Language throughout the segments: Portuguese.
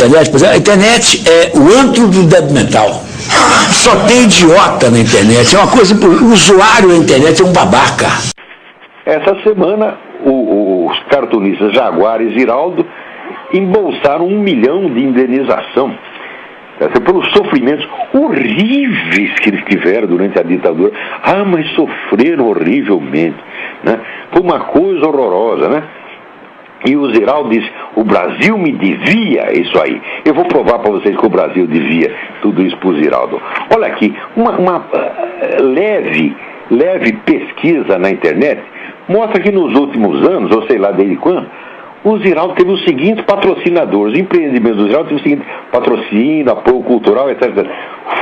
Aliás, pois é, a internet é o antro do débil mental. Só tem idiota na internet. É uma coisa, o usuário da internet é um babaca. Essa semana, os cartunistas Jaguar e Ziraldo embolsaram 1 milhão de indenização pelos sofrimentos horríveis que eles tiveram durante a ditadura. Ah, mas sofreram horrivelmente, né? Foi uma coisa horrorosa, né? E o Ziraldo disse, o Brasil me devia isso aí. Eu vou provar para vocês que o Brasil devia tudo isso para o Ziraldo. Olha aqui, uma leve pesquisa na internet mostra que nos últimos anos, ou sei lá desde quando, o Ziraldo teve os seguintes patrocinadores. O empreendimento do Ziraldo teve o seguinte: patrocínio, apoio cultural, etc.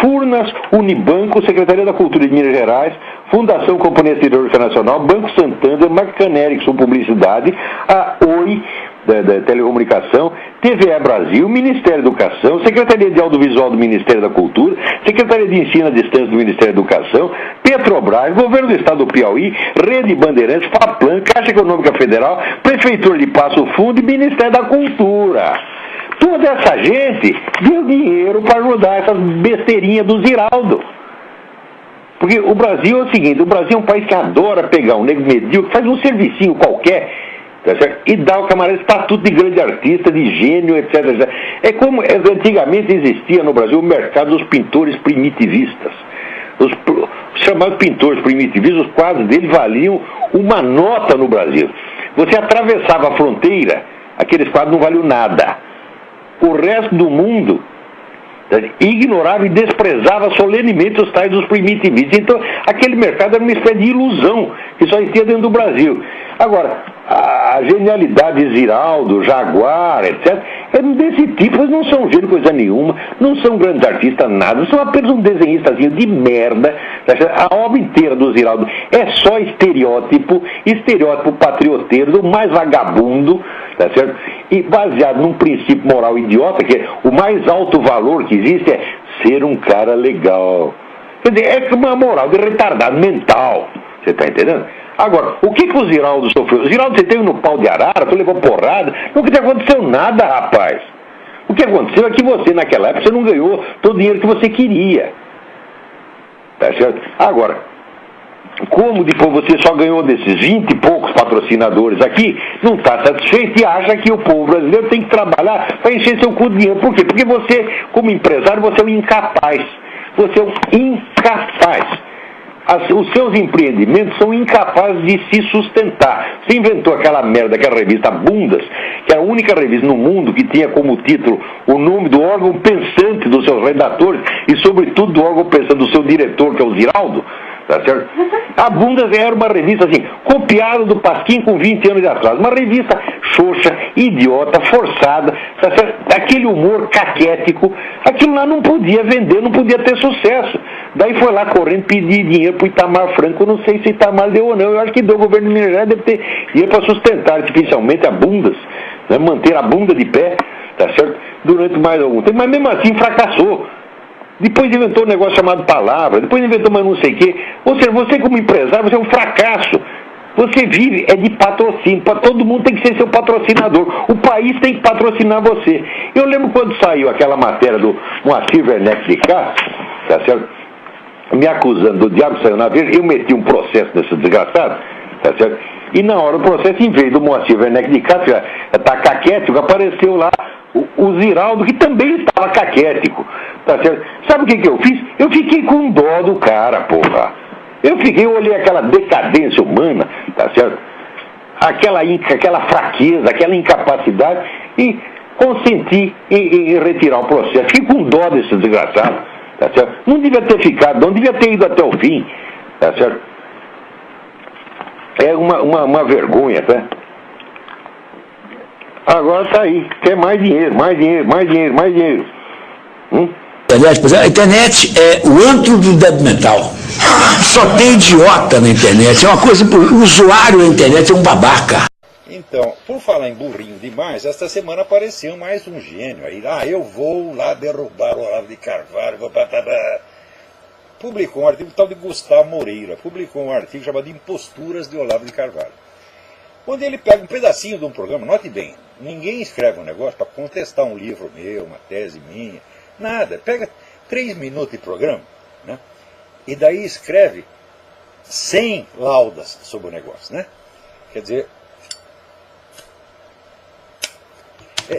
Furnas, Unibanco, Secretaria da Cultura de Minas Gerais, Fundação Companhia Exterior Internacional, Banco Santander, Marcaneri, que são publicidade, a Oi, da Telecomunicação, TVE Brasil, Ministério da Educação, Secretaria de Audiovisual do Ministério da Cultura, Secretaria de Ensino à Distância do Ministério da Educação, Petrobras, Governo do Estado do Piauí, Rede Bandeirantes, FAPLAN, Caixa Econômica Federal, Prefeitura de Passo Fundo e Ministério da Cultura. Toda essa gente deu dinheiro para ajudar essas besteirinhas do Ziraldo. Porque o Brasil é o seguinte, o Brasil é um país que adora pegar um nego medíocre, faz um servicinho qualquer, tá certo? E dá ao camarada estatuto de grande artista, de gênio, etc, etc. É como antigamente existia no Brasil o mercado dos pintores primitivistas. Os chamados pintores primitivistas, os quadros deles valiam uma nota no Brasil. Você atravessava a fronteira, aqueles quadros não valiam nada. O resto do mundo ignorava e desprezava solenemente os tais dos primitivistas. Então, aquele mercado era uma espécie de ilusão que só existia dentro do Brasil. Agora, a genialidade de Ziraldo, Jaguar, etc., é desse tipo. Eles não são gênio coisa nenhuma, não são grandes artistas, nada, são apenas um desenhistazinho de merda. A obra inteira do Ziraldo é só estereótipo patrioteiro, do mais vagabundo, tá certo? E baseado num princípio moral idiota, que é o mais alto valor que existe é ser um cara legal. Quer dizer, é uma moral de retardado mental, você está entendendo? Agora, o que o Ziraldo sofreu? O Ziraldo, você teve no pau de arara, tu levou porrada, nunca aconteceu nada, rapaz. O que aconteceu é que você, naquela época, você não ganhou todo o dinheiro que você queria. Tá certo? Agora, como depois você só ganhou desses 20 e poucos patrocinadores aqui, não está satisfeito e acha que o povo brasileiro tem que trabalhar para encher seu cu de dinheiro. Por quê? Porque você, como empresário, você é um incapaz. Você é um incapaz. Os seus empreendimentos são incapazes de se sustentar. Você inventou aquela merda, aquela revista Bundas, que era a única revista no mundo que tinha como título o nome do órgão pensante dos seus redatores e, sobretudo, do órgão pensante do seu diretor, que é o Ziraldo. Tá certo? A Bundas era uma revista assim, copiada do Pasquim com 20 anos de atraso. Uma revista xoxa, idiota, forçada, tá certo? Aquele humor caquético. Aquilo lá não podia vender, não podia ter sucesso. Daí foi lá correndo pedir dinheiro pro Itamar Franco. Não sei se Itamar deu ou não. Eu acho que deu. O governo de Minas Gerais deve ter dinheiro para sustentar artificialmente a Bundas, né? Manter a bunda de pé, tá certo? Durante mais algum tempo. Mas mesmo assim fracassou. Depois inventou um negócio chamado Palavra, depois inventou mais não sei o quê. Ou seja, você como empresário, você é um fracasso. Você vive de patrocínio, todo mundo tem que ser seu patrocinador. O país tem que patrocinar você. Eu lembro quando saiu aquela matéria do Moacir Werneck de Castro, tá certo? Me acusando do diabo, saiu na Veja, eu meti um processo nesse desgraçado, tá certo? E na hora do processo, em vez do Moacir Werneck de Castro estar caquético, apareceu lá o Ziraldo, que também estava caquético, tá certo? Sabe o que eu fiz? Eu fiquei com dó do cara, porra. Eu olhei aquela decadência humana, tá certo? Aquela fraqueza, aquela incapacidade, e consenti em retirar o processo. Fiquei com dó desse desgraçado, tá certo? Não devia ter ficado, não devia ter ido até o fim, tá certo? É uma vergonha, tá? Agora tá aí, quer mais dinheiro, mais dinheiro, mais dinheiro, mais dinheiro. Aliás, pois é, a internet é o antro do débil mental. Só tem idiota na internet. É uma coisa, o usuário da internet é um babaca. Então, por falar em burrinho demais, esta semana apareceu mais um gênio aí. Eu vou lá derrubar o Olavo de Carvalho. Publicou um artigo tal de Gustavo Moreira. Publicou um artigo chamado Imposturas de Olavo de Carvalho. Onde ele pega um pedacinho de um programa, note bem, Ninguém escreve um negócio para contestar um livro meu, uma tese minha, nada. Pega 3 minutos de programa, né? E daí escreve 100 laudas sobre o negócio, né? Quer dizer,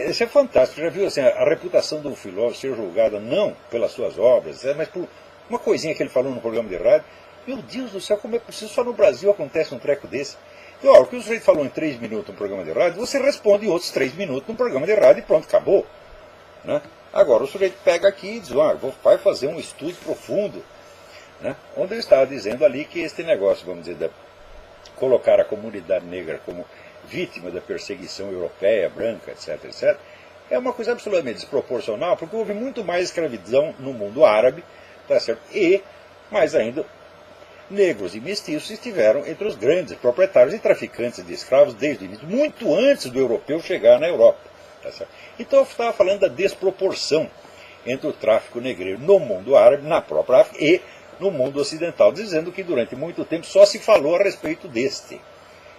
isso é fantástico. Já viu assim, a reputação de um filósofo ser julgada não pelas suas obras, mas por uma coisinha que ele falou no programa de rádio. Meu Deus do céu, como é possível? Só no Brasil acontece um treco desse. E, ó, o que o sujeito falou em 3 minutos no programa de rádio, você responde em outros 3 minutos no programa de rádio e pronto, acabou. Né? Agora o sujeito pega aqui e diz, vai fazer um estudo profundo. Né? Onde eu estava dizendo ali que este negócio, vamos dizer, de colocar a comunidade negra como vítima da perseguição europeia, branca, etc., etc., é uma coisa absolutamente desproporcional, porque houve muito mais escravidão no mundo árabe, tá certo? E, mais ainda, negros e mestiços estiveram entre os grandes proprietários e traficantes de escravos desde o início, muito antes do europeu chegar na Europa. Tá certo? Então eu estava falando da desproporção entre o tráfico negreiro no mundo árabe, na própria África, e no mundo ocidental, dizendo que durante muito tempo só se falou a respeito deste,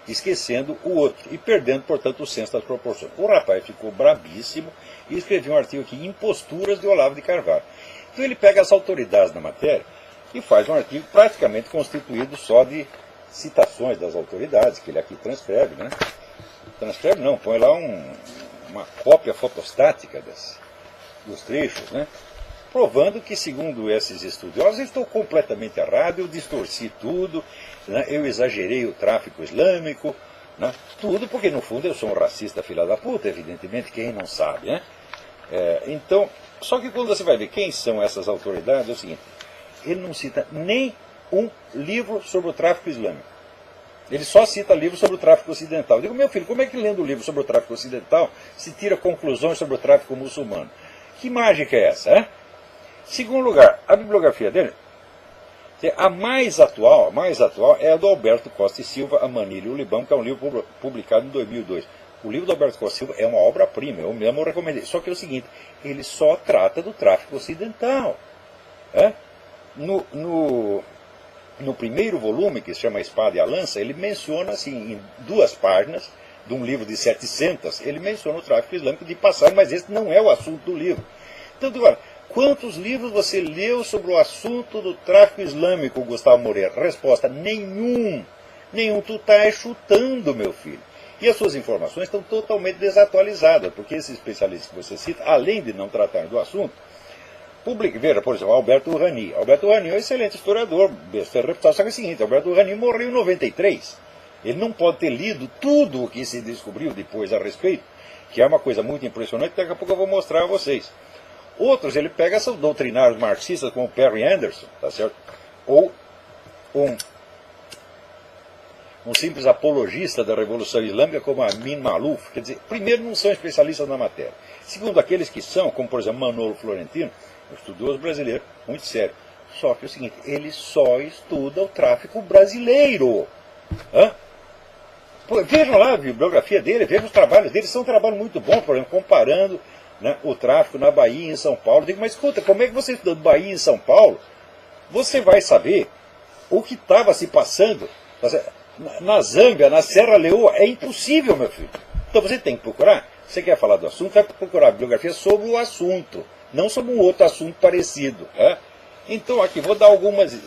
esquecendo o outro, e perdendo, portanto, o senso das proporções. O rapaz ficou brabíssimo e escreveu um artigo aqui, Imposturas de Olavo de Carvalho. Então ele pega as autoridades da matéria e faz um artigo praticamente constituído só de citações das autoridades, que ele aqui transcreve, né? Transcreve não, põe lá uma cópia fotostática dos trechos, né? Provando que, segundo esses estudiosos, eu estou completamente errado, eu distorci tudo, né? Eu exagerei o tráfico islâmico, né? Tudo porque, no fundo, eu sou um racista filha da puta, evidentemente, quem não sabe, né? Então, só que quando você vai ver quem são essas autoridades, é o seguinte, ele não cita nem um livro sobre o tráfico islâmico. Ele só cita livros sobre o tráfico ocidental. Eu digo, meu filho, como é que lendo o livro sobre o tráfico ocidental se tira conclusões sobre o tráfico muçulmano? Que mágica é essa, hein? Segundo lugar, a bibliografia dele, a mais atual é a do Alberto Costa e Silva, A Manilha e o Libão, que é um livro publicado em 2002. O livro do Alberto Costa e Silva é uma obra-prima, eu mesmo recomendei. Só que é o seguinte, ele só trata do tráfico ocidental. No primeiro volume, que se chama Espada e a Lança, ele menciona, assim, em 2 páginas, de um livro de 700, ele menciona o tráfico islâmico de passagem, mas esse não é o assunto do livro. Então, agora, quantos livros você leu sobre o assunto do tráfico islâmico, Gustavo Moreira? Resposta, nenhum. Nenhum. Tu está chutando, meu filho. E as suas informações estão totalmente desatualizadas, porque esses especialistas que você cita, além de não tratar do assunto, veja, por exemplo, Alberto Rani. Alberto Rani é um excelente historiador, reputado, só que é o seguinte, Alberto Rani morreu em 93. Ele não pode ter lido tudo o que se descobriu depois a respeito, que é uma coisa muito impressionante, daqui a pouco eu vou mostrar a vocês. Outros, ele pega esses doutrinários marxistas, como Perry Anderson, tá certo? Ou um simples apologista da Revolução Islâmica, como Amin Maalouf. Quer dizer, primeiro, não são especialistas na matéria. Segundo, aqueles que são, como por exemplo Manolo Florentino, um estudioso brasileiro, muito sério. Só que é o seguinte, ele só estuda o tráfico brasileiro. Pô, vejam lá a bibliografia dele, vejam os trabalhos dele, são um trabalho muito bom, por exemplo, comparando, né, o tráfico na Bahia e em São Paulo. Eu digo, mas escuta, como é que você estudando Bahia e em São Paulo, você vai saber o que estava se passando na Zâmbia, na Serra Leoa? É impossível, meu filho. Então você tem que procurar, você quer falar do assunto, vai procurar a bibliografia sobre o assunto, não sobre um outro assunto parecido. Então aqui, vou dar algumas.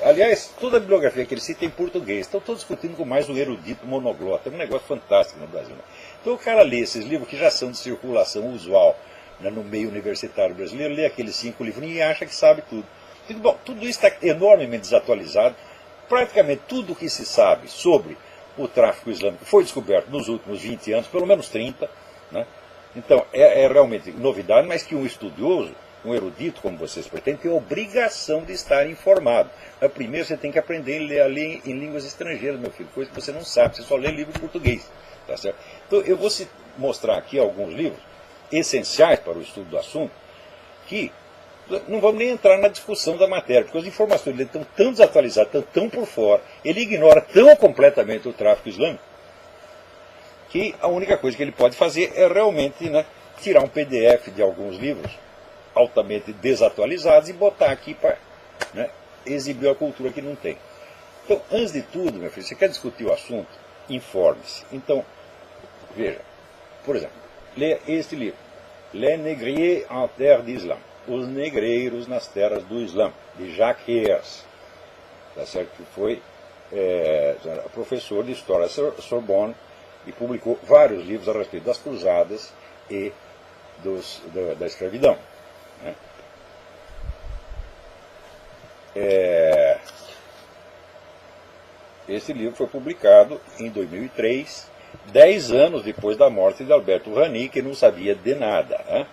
Aliás, toda a bibliografia que ele cita é em português. Estão todos discutindo com mais um erudito monoglota. É um negócio fantástico no Brasil. Então o cara lê esses livros que já são de circulação usual, né, no meio universitário brasileiro, lê aqueles 5 livrinhos e acha que sabe tudo. Bom, tudo isso está enormemente desatualizado. Praticamente tudo o que se sabe sobre o tráfico islâmico foi descoberto nos últimos 20 anos, pelo menos 30. Né? Então é realmente novidade, mas que um estudioso, um erudito como vocês pretendem, tem a obrigação de estar informado. Mas primeiro você tem que aprender a ler em línguas estrangeiras, meu filho, coisa que você não sabe, você só lê livro em português. Tá certo? Então eu vou mostrar aqui alguns livros essenciais para o estudo do assunto, que não vamos nem entrar na discussão da matéria, porque as informações dele estão tão desatualizadas, estão tão por fora, ele ignora tão completamente o tráfico islâmico, que a única coisa que ele pode fazer é realmente, né, tirar um PDF de alguns livros altamente desatualizados e botar aqui para, né, exibir a cultura que não tem. Então, antes de tudo, meu filho, você quer discutir o assunto? Informe-se. Então, veja, Por exemplo, leia este livro, Les Négriers en Terre d'Islam, Os Negreiros nas Terras do Islã, de Jacques Heers, tá certo? Que foi professor de História da Sorbonne e publicou vários livros a respeito das cruzadas e da escravidão. Né? Esse livro foi publicado em 2003, 10 anos depois da morte de Alberto Rani, que não sabia de nada. Né?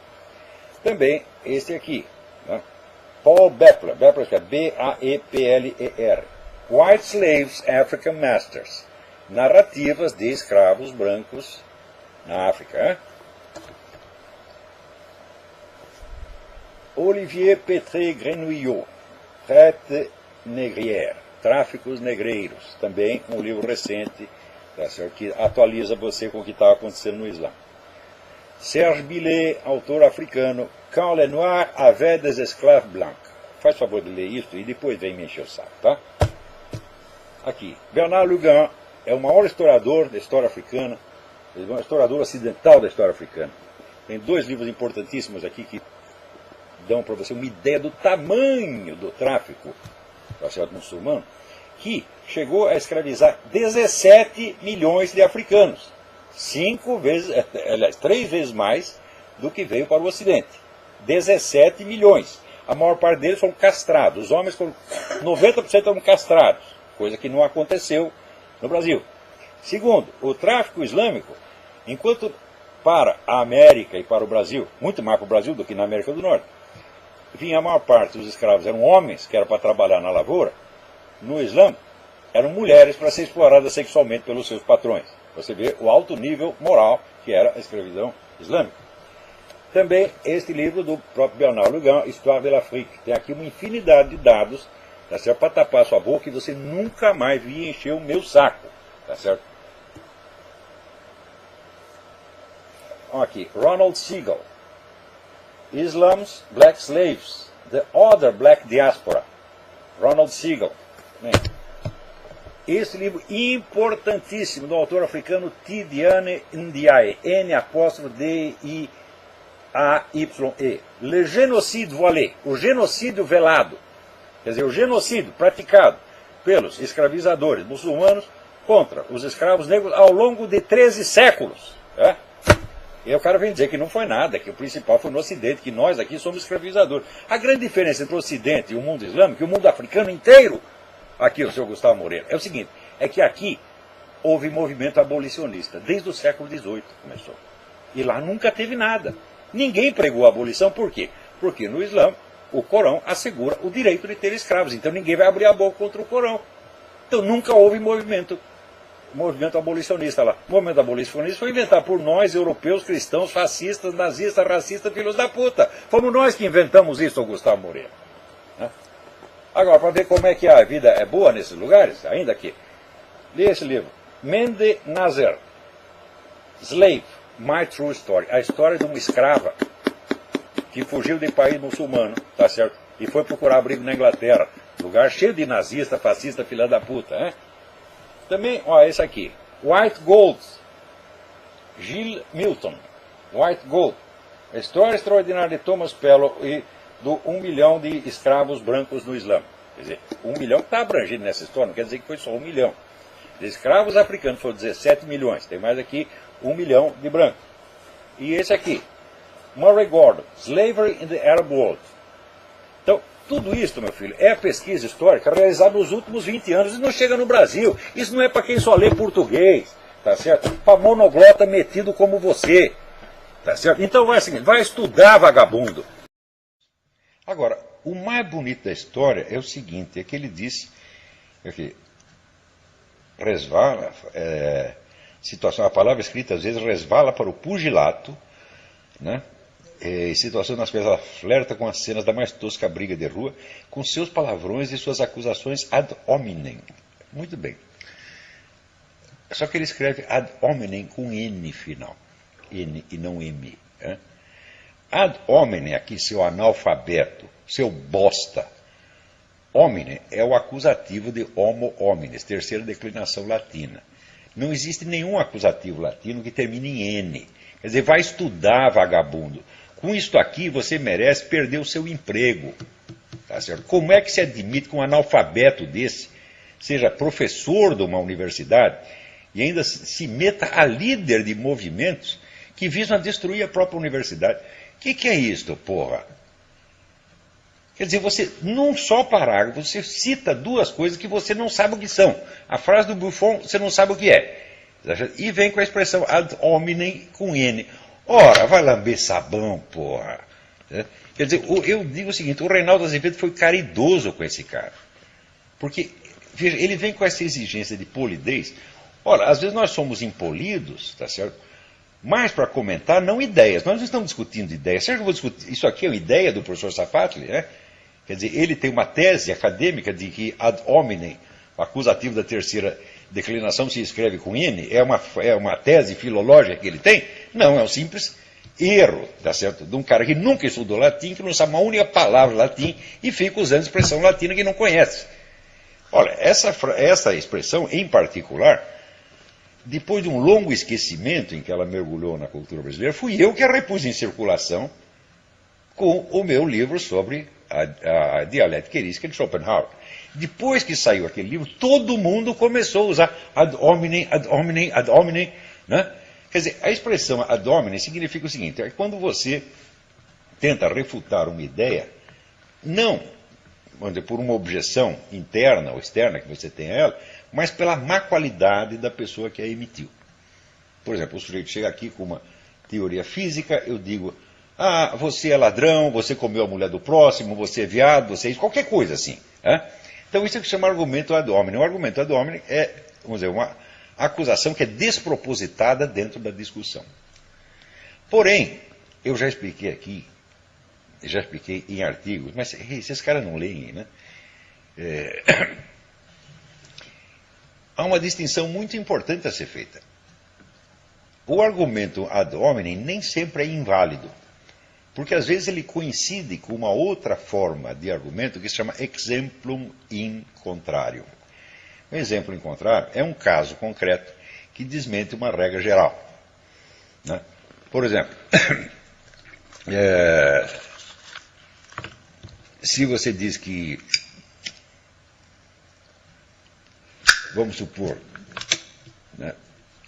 Também este aqui, né? Paul Bepler, Bepler é B-A-E-P-L-E-R, White Slaves, African Masters, narrativas de escravos brancos na África. Né? Olivier Pétré-Grenouillot, Traite négrière, Tráficos Negreiros, também um livro recente, tá certo, que atualiza você com o que estava acontecendo no Islã. Serge Billet, autor africano, Quand les Noirs avaient des esclaves blancs. Faz favor de ler isso e depois vem me encher o saco, tá? Aqui, Bernard Lugan é o maior historiador da história africana, um historiador ocidental da história africana. Tem 2 livros importantíssimos aqui que dão para você uma ideia do tamanho do tráfico muçulmano, que chegou a escravizar 17 milhões de africanos. 3 vezes mais do que veio para o Ocidente. 17 milhões. A maior parte deles foram castrados. Os homens foram 90% foram castrados, coisa que não aconteceu no Brasil. Segundo, o tráfico islâmico, enquanto para a América e para o Brasil, muito mais para o Brasil do que na América do Norte, vinha a maior parte dos escravos eram homens, que eram para trabalhar na lavoura. No Islã, eram mulheres para ser exploradas sexualmente pelos seus patrões. Você vê o alto nível moral que era a escravidão islâmica. Também este livro do próprio Bernard Lugan, Histoire de l'Afrique. Tem aqui uma infinidade de dados, tá certo? Para tapar sua boca e você nunca mais vir encher o meu saco. Tá certo? Aqui, Ronald Siegel. Islam's Black Slaves, The Other Black Diaspora, Ronald Siegel. Esse livro importantíssimo do autor africano Tidiane Ndiaye, N''D-I-A-Y-E, Le Génocide Voilé, o genocídio velado, quer dizer, o genocídio praticado pelos escravizadores muçulmanos contra os escravos negros ao longo de 13 séculos. Tá? E aí o cara vem dizer que não foi nada, que o principal foi no Ocidente, que nós aqui somos escravizadores. A grande diferença entre o Ocidente e o mundo islâmico, e o mundo africano inteiro, aqui o senhor Gustavo Moreira, é o seguinte, é que aqui houve movimento abolicionista, desde o século XVIII começou. E lá nunca teve nada. Ninguém pregou a abolição, por quê? Porque no Islã, o Corão assegura o direito de ter escravos, então ninguém vai abrir a boca contra o Corão. Então nunca houve movimento abolicionista lá. O movimento abolicionista foi inventado por nós, europeus, cristãos, fascistas, nazistas, racistas, filhos da puta. Fomos nós que inventamos isso, Gustavo Moreira. Agora, para ver como é que a vida é boa nesses lugares, ainda aqui, lê esse livro. Mende Nazer, Slave, My True Story. A história de uma escrava que fugiu de país muçulmano, tá certo? E foi procurar abrigo na Inglaterra. Lugar cheio de nazista, fascista, filha da puta, né? Também, ó, esse aqui, White Gold, Gilles Milton, White Gold, a história extraordinária de Thomas Pellow e do 1 milhão de escravos brancos no Islã. Quer dizer, 1 milhão está abrangido nessa história, não quer dizer que foi só 1 milhão. De escravos africanos foram 17 milhões, tem mais aqui 1 milhão de brancos. E esse aqui, Murray Gordon, Slavery in the Arab World. Então, tudo isso, meu filho, é a pesquisa histórica realizada nos últimos 20 anos e não chega no Brasil. Isso não é para quem só lê português, tá certo? Para monoglota metido como você, tá certo? Então vai assim, vai estudar, vagabundo. Agora, o mais bonito da história é o seguinte, é que ele disse, resvala, situação, a palavra escrita às vezes resvala para o pugilato, né? Em situação nas quais ela flerta com as cenas da mais tosca briga de rua, com seus palavrões e suas acusações ad hominem. Muito bem. Só que ele escreve ad hominem com N final. N e não M. Ad hominem, aqui, seu analfabeto, seu bosta. Hominem é o acusativo de homo homines, terceira declinação latina. Não existe nenhum acusativo latino que termine em N. Quer dizer, vai estudar, vagabundo. Com isto aqui, você merece perder o seu emprego. Tá certo? Como é que se admite que um analfabeto desse seja professor de uma universidade e ainda se meta a líder de movimentos que visam destruir a própria universidade? O que é isto, porra? Quer dizer, você, num só parágrafo, você cita duas coisas que você não sabe o que são. A frase do Buffon, você não sabe o que é. E vem com a expressão ad hominem com N. Ora, vai lamber sabão, porra. Quer dizer, eu digo o seguinte, o Reinaldo Azevedo foi caridoso com esse cara. Porque, veja, ele vem com essa exigência de polidez. Ora, às vezes nós somos impolidos, tá certo? Mas para comentar, não ideias. Nós não estamos discutindo ideias. Será que eu vou discutir? Isso aqui é uma ideia do professor Safatli, né? Quer dizer, ele tem uma tese acadêmica de que ad hominem, o acusativo da terceira declinação se escreve com N, é uma tese filológica que ele tem? Não, é um simples erro, tá certo? De um cara que nunca estudou latim, que não sabe uma única palavra latim e fica usando expressão latina que não conhece. Olha, essa expressão em particular, depois de um longo esquecimento em que ela mergulhou na cultura brasileira, fui eu que a repus em circulação com o meu livro sobre a dialética erística de Schopenhauer. Depois que saiu aquele livro, todo mundo começou a usar ad hominem, ad hominem, ad hominem, né? Quer dizer, a expressão ad hominem significa o seguinte, é quando você tenta refutar uma ideia, não, vamos dizer, por uma objeção interna ou externa que você tem a ela, mas pela má qualidade da pessoa que a emitiu. Por exemplo, o sujeito chega aqui com uma teoria física, eu digo, ah, você é ladrão, você comeu a mulher do próximo, você é viado, você é isso, qualquer coisa assim. Né? Então isso é o que se chama argumento ad hominem. O argumento ad hominem é, vamos dizer, uma acusação que é despropositada dentro da discussão. Porém, eu já expliquei aqui, já expliquei em artigos, mas esses caras não leem, né? Há uma distinção muito importante a ser feita. O argumento ad hominem nem sempre é inválido, porque às vezes ele coincide com uma outra forma de argumento que se chama exemplum in contrarium. Um exemplo em contrário é um caso concreto que desmente uma regra geral. Né? Por exemplo, se você diz que, vamos supor, né,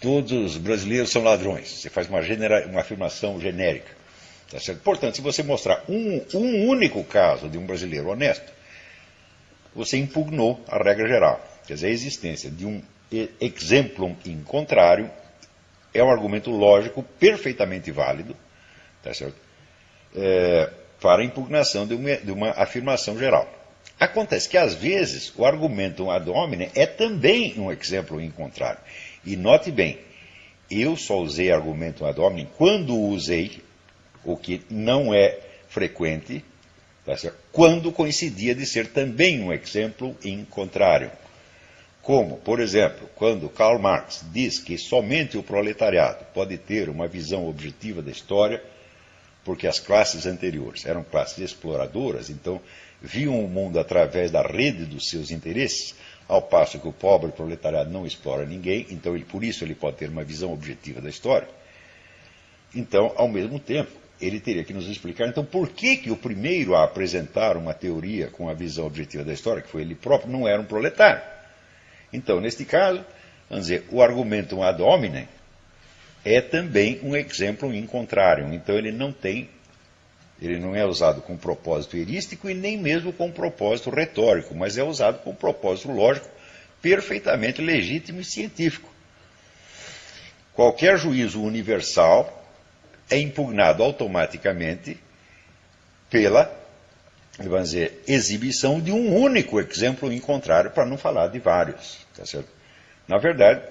todos os brasileiros são ladrões, você faz uma afirmação genérica. Tá certo? Portanto, se você mostrar um único caso de um brasileiro honesto, você impugnou a regra geral. Quer dizer, a existência de um exemplum in contrarium é um argumento lógico perfeitamente válido, tá certo? Para a impugnação de uma afirmação geral. Acontece que, às vezes, o argumento ad hominem é também um exemplo in contrarium. E note bem, eu só usei argumento ad hominem quando usei, o que não é frequente, tá certo? Quando coincidia de ser também um exemplo in contrarium. Como, por exemplo, quando Karl Marx diz que somente o proletariado pode ter uma visão objetiva da história, porque as classes anteriores eram classes exploradoras, então viam o mundo através da rede dos seus interesses, ao passo que o pobre proletariado não explora ninguém, então por isso ele pode ter uma visão objetiva da história. Então, ao mesmo tempo, ele teria que nos explicar, então, por que o primeiro a apresentar uma teoria com a visão objetiva da história, que foi ele próprio, não era um proletário. Então, neste caso, vamos dizer, o argumento ad hominem é também um exemplo in contrarium. Então, ele não é usado com propósito erístico e nem mesmo com propósito retórico, mas é usado com propósito lógico perfeitamente legítimo e científico. Qualquer juízo universal é impugnado automaticamente pela, vamos dizer, exibição de um único exemplo in contrario, para não falar de vários. Tá certo? Na verdade,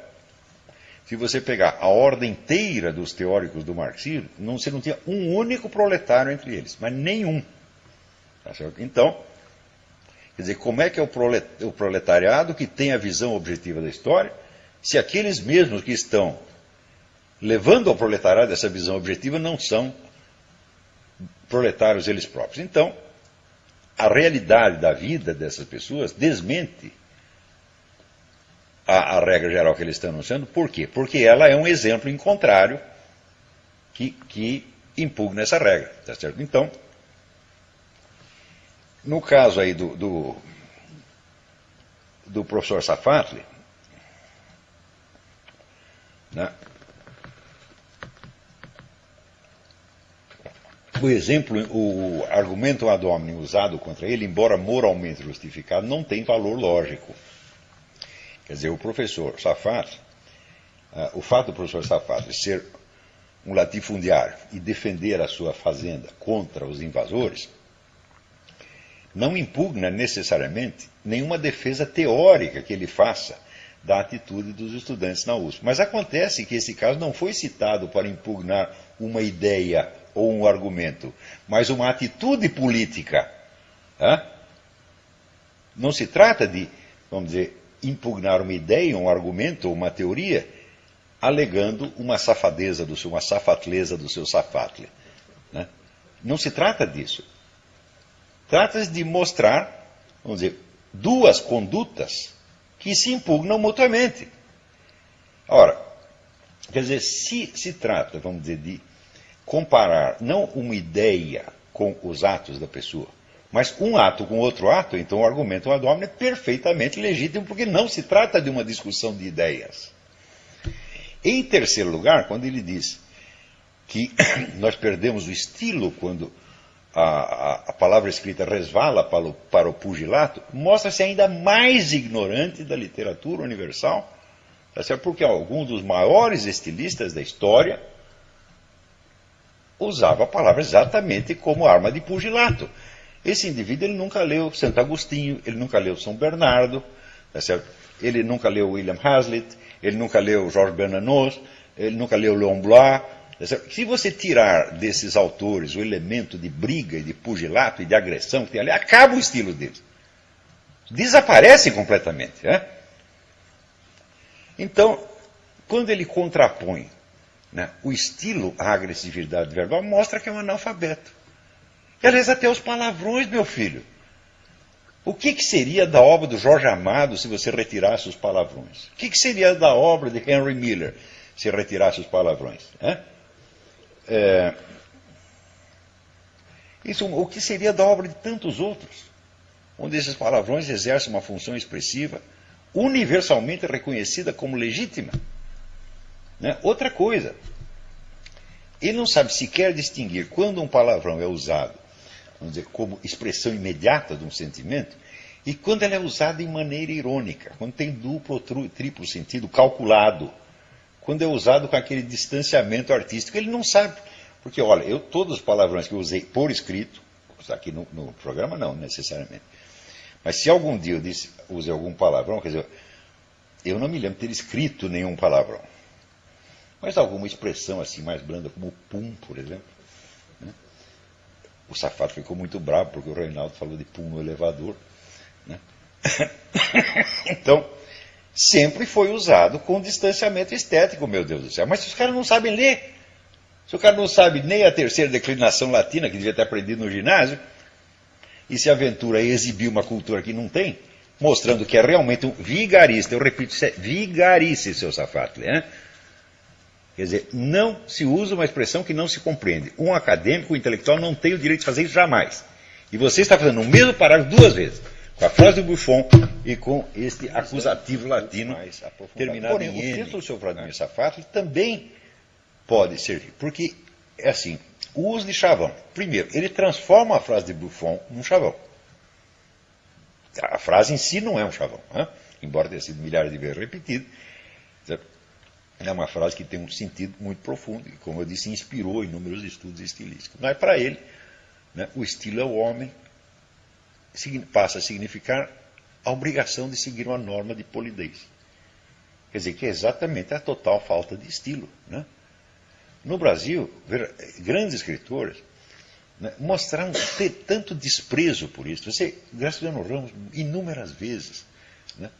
se você pegar a ordem inteira dos teóricos do marxismo, você não tinha um único proletário entre eles, mas nenhum. Tá certo? Então, quer dizer, como é que é o proletariado que tem a visão objetiva da história, se aqueles mesmos que estão levando ao proletariado essa visão objetiva não são proletários eles próprios? Então, a realidade da vida dessas pessoas desmente a regra geral que eles estão anunciando. Por quê? Porque ela é um exemplo in contrario que impugna essa regra, tá certo? Então, no caso aí do professor Safatli, né, o exemplo, o argumento ad hominem usado contra ele, embora moralmente justificado, não tem valor lógico. Quer dizer, o professor Safatli, o fato do professor Safatli ser um latifundiário e defender a sua fazenda contra os invasores, não impugna necessariamente nenhuma defesa teórica que ele faça da atitude dos estudantes na USP. Mas acontece que esse caso não foi citado para impugnar uma ideia ou um argumento, mas uma atitude política. Não se trata de, vamos dizer, impugnar uma ideia, um argumento ou uma teoria, alegando uma safadeza do seu, uma safatleza do seu Safatli. Né? Não se trata disso. Trata-se de mostrar, vamos dizer, duas condutas que se impugnam mutuamente. Ora, quer dizer, se trata, vamos dizer, de comparar não uma ideia com os atos da pessoa, mas um ato com outro ato, então o argumento ad hominem é perfeitamente legítimo, porque não se trata de uma discussão de ideias. Em terceiro lugar, quando ele diz que nós perdemos o estilo quando a palavra escrita resvala para o pugilato, mostra-se ainda mais ignorante da literatura universal, tá certo? Porque alguns dos maiores estilistas da história usavam a palavra exatamente como arma de pugilato. Esse indivíduo ele nunca leu Santo Agostinho, ele nunca leu São Bernardo, tá certo? Ele nunca leu William Hazlitt, ele nunca leu Georges Bernanos, ele nunca leu Léon Blois. Se você tirar desses autores o elemento de briga e de pugilato e de agressão que tem ali, acaba o estilo deles. Desaparece completamente. Né? Então, quando ele contrapõe, né, o estilo à agressividade verbal, mostra que é um analfabeto. E, aliás, até os palavrões, meu filho. O que seria da obra do Jorge Amado se você retirasse os palavrões? O que seria da obra de Henry Miller se retirasse os palavrões? O que seria da obra de tantos outros, onde esses palavrões exercem uma função expressiva, universalmente reconhecida como legítima? Né? Outra coisa, ele não sabe sequer distinguir quando um palavrão é usado, vamos dizer, como expressão imediata de um sentimento, e quando ela é usada em maneira irônica, quando tem duplo ou triplo sentido calculado, quando é usado com aquele distanciamento artístico, ele não sabe. Porque, olha, todos os palavrões que eu usei por escrito, aqui no programa não necessariamente, mas se algum dia eu usei algum palavrão, quer dizer, eu não me lembro de ter escrito nenhum palavrão. Mas alguma expressão assim mais branda, como pum, por exemplo. Né? O Safatli ficou muito bravo porque o Reinaldo falou de pum no elevador. Né? Então, sempre foi usado com distanciamento estético, meu Deus do céu. Mas se os caras não sabem ler, se o cara não sabe nem a terceira declinação latina, que devia ter aprendido no ginásio, e se aventura a exibir uma cultura que não tem, mostrando que é realmente um vigarista, eu repito, isso é vigarice, seu Safatli, né? Quer dizer, não se usa uma expressão que não se compreende. Um acadêmico, um intelectual, não tem o direito de fazer isso jamais. E você está fazendo o mesmo parágrafo duas vezes, com a frase do Buffon e com este acusativo latino terminado. Porém, o texto do seu Vladimir Safatli também pode servir, porque é assim, o uso de chavão. Primeiro, ele transforma a frase de Buffon num chavão. A frase em si não é um chavão, né? Embora tenha sido milhares de vezes repetida. É uma frase que tem um sentido muito profundo e, como eu disse, inspirou inúmeros estudos estilísticos. Mas para ele, né, o estilo é o homem, passa a significar a obrigação de seguir uma norma de polidez. Quer dizer, que é exatamente a total falta de estilo. Né? No Brasil, grandes escritores, né, mostraram ter tanto desprezo por isso. Você, Graciliano Ramos, inúmeras vezes, né,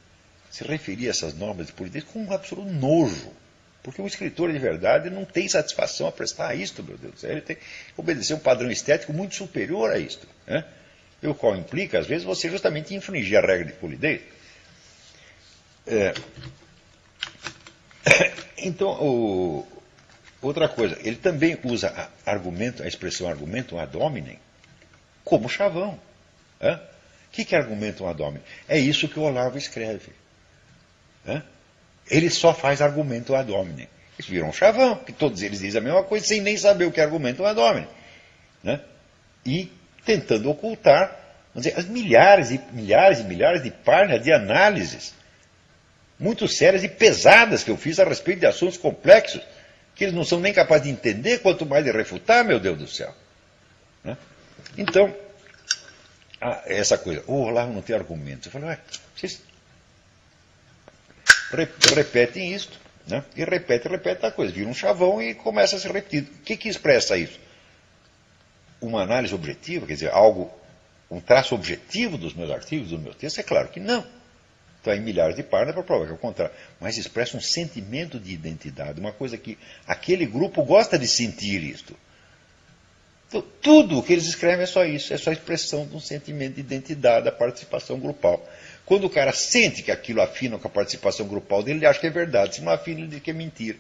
se referia a essas normas de polidez com um absoluto nojo. Porque um escritor de verdade não tem satisfação a prestar a isto, meu Deus do céu. Ele tem que obedecer um padrão estético muito superior a isto. Né? E o qual implica, às vezes, você justamente infringir a regra de polidez. Então, outra coisa, ele também usa a expressão argumentum ad hominem como chavão. O que é argumentum ad hominem? É isso que o Olavo escreve. Ele só faz argumentum ad hominem. Isso virou um chavão, que todos eles dizem a mesma coisa sem nem saber o que é argumentum ad hominem. E tentando ocultar, vamos dizer, as milhares e milhares de páginas de análises muito sérias e pesadas que eu fiz a respeito de assuntos complexos, que eles não são nem capazes de entender, quanto mais de refutar, meu Deus do céu. Então, essa coisa, o Olavo não tem argumentos. Eu falei, vocês repetem isto, e repete a coisa, vira um chavão e começa a ser repetido. O que expressa isso? Uma análise objetiva, quer dizer, um traço objetivo dos meus artigos, do meu texto? É claro que não. Então, em milhares de páginas para provar que é o contrário. Mas expressa um sentimento de identidade, uma coisa que aquele grupo gosta de sentir isto. Então, tudo o que eles escrevem é só isso, é só a expressão de um sentimento de identidade da participação grupal. Quando o cara sente que aquilo afina com a participação grupal dele, ele acha que é verdade. Se não afina, ele diz que é mentira.